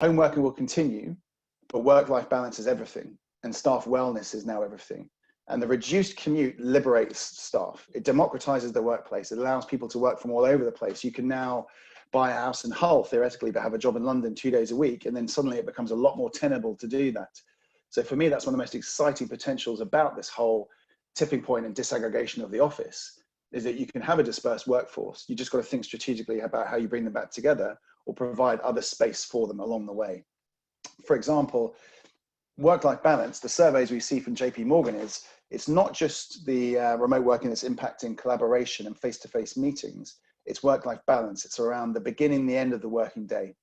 Home working will continue, but work-life balance is everything, and staff wellness is now everything. And the reduced commute liberates staff. It democratizes the workplace. It allows people to work from all over the place. You can now buy a house in Hull, theoretically, but have a job in London 2 days a week, and then suddenly it becomes a lot more tenable to do that. So for me, that's one of the most exciting potentials about this whole tipping point and disaggregation of the office, is that you can have a dispersed workforce. You just got to think strategically about how you bring them back together or provide other space for them along the way. For example, work-life balance, the surveys we see from JP Morgan is, it's not just the remote working that's impacting collaboration and face-to-face meetings, it's work-life balance. It's around the beginning, the end of the working day.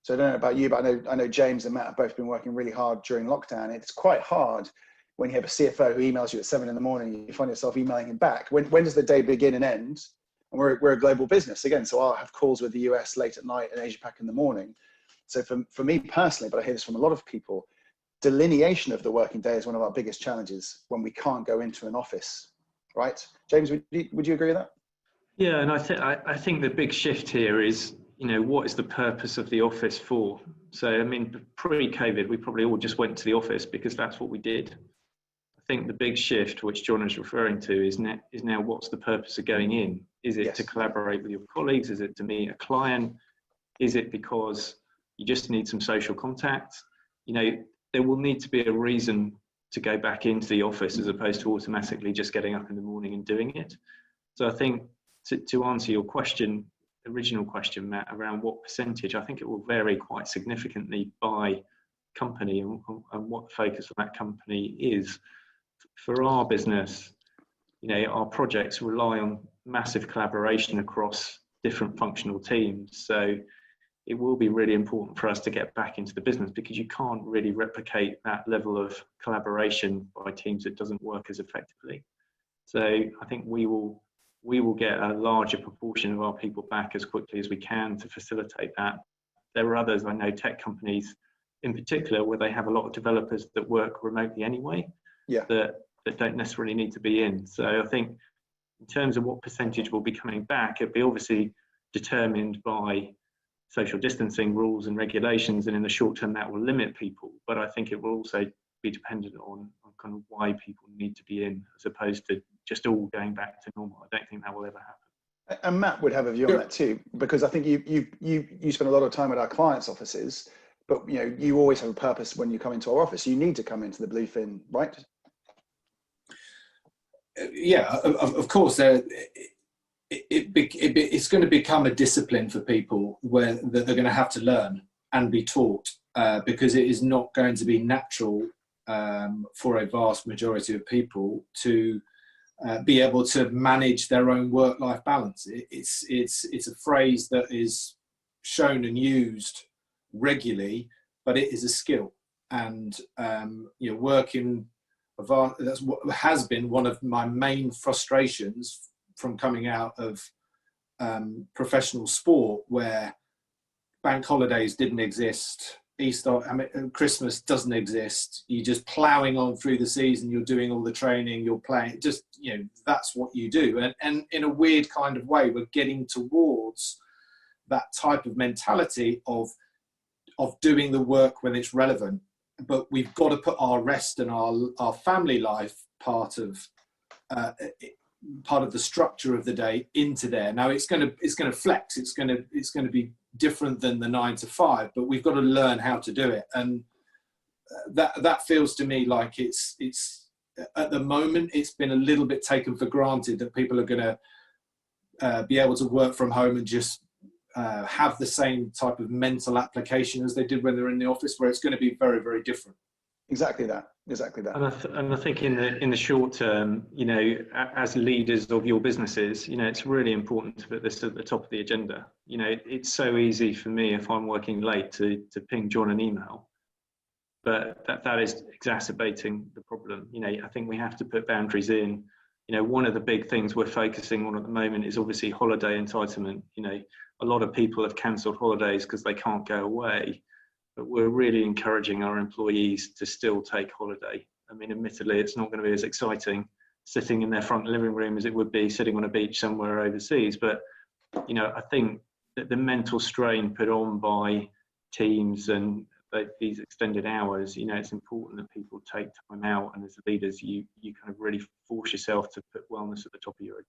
So I don't know about you, but I know James and Matt have both been working really hard during lockdown. It's quite hard when you have a CFO who emails you at 7 in the morning, you find yourself emailing him back. When does the day begin and end? And we're a global business again, so I'll have calls with the US late at night and Asia Pac in the morning. So for me personally, but I hear this from a lot of people, delineation of the working day is one of our biggest challenges when we can't go into an office, right? James, would you agree with that? Yeah, and I think the big shift here is, what is the purpose of the office for? So, I mean, pre-COVID, we probably all just went to the office because that's what we did. I think the big shift, which John is referring to, is now what's the purpose of going in? Is it to collaborate with your colleagues? Is it to meet a client? Is it because you just need some social contact? There will need to be a reason to go back into the office as opposed to automatically just getting up in the morning and doing it. So I think to answer your original question, Matt, around what percentage, I think it will vary quite significantly by company and what the focus of that company is. For our business, our projects rely on massive collaboration across different functional teams. So it will be really important for us to get back into the business because you can't really replicate that level of collaboration by teams that doesn't work as effectively. So I think we will get a larger proportion of our people back as quickly as we can to facilitate that. There are others, I know tech companies in particular, where they have a lot of developers that work remotely anyway, that don't necessarily need to be in. So I think in terms of what percentage will be coming back, it'll be obviously determined by social distancing rules and regulations, and in the short term that will limit people, but I think it will also be dependent on kind of why people need to be in, as opposed to just all going back to normal. I don't think that will ever happen. And Matt would have a view on that too, because I think you spend a lot of time at our clients' offices, but you always have a purpose when you come into our office. You need to come into the Bluefin, right? Yeah, of course. It's going to become a discipline for people where that they're going to have to learn and be taught, because it is not going to be natural for a vast majority of people to be able to manage their own work-life balance. It's a phrase that is shown and used regularly, but it is a skill. And working that's what has been one of my main frustrations from coming out of professional sport, where bank holidays didn't exist, Easter, Christmas doesn't exist. You're just ploughing on through the season. You're doing all the training. You're playing. Just that's what you do. And in a weird kind of way, we're getting towards that type of mentality of doing the work when it's relevant. But we've got to put our rest and our family life part of the structure of the day into there. Now it's going to flex. It's going to be different than the 9 to 5, but we've got to learn how to do it. And that feels to me like it's at the moment it's been a little bit taken for granted that people are going to be able to work from home and just have the same type of mental application as they did when they were in the office, where it's going to be very, very different. Exactly that. And I think in the short term, as leaders of your businesses, it's really important to put this at the top of the agenda. It's so easy for me if I'm working late to ping John an email, but that is exacerbating the problem. I think we have to put boundaries in. One of the big things we're focusing on at the moment is obviously holiday entitlement. A lot of people have cancelled holidays because they can't go away. But we're really encouraging our employees to still take holiday. I mean, admittedly, it's not going to be as exciting sitting in their front living room as it would be sitting on a beach somewhere overseas. But, I think that the mental strain put on by teams and these extended hours, you know, it's important that people take time out, and as leaders, you kind of really force yourself to put wellness at the top of your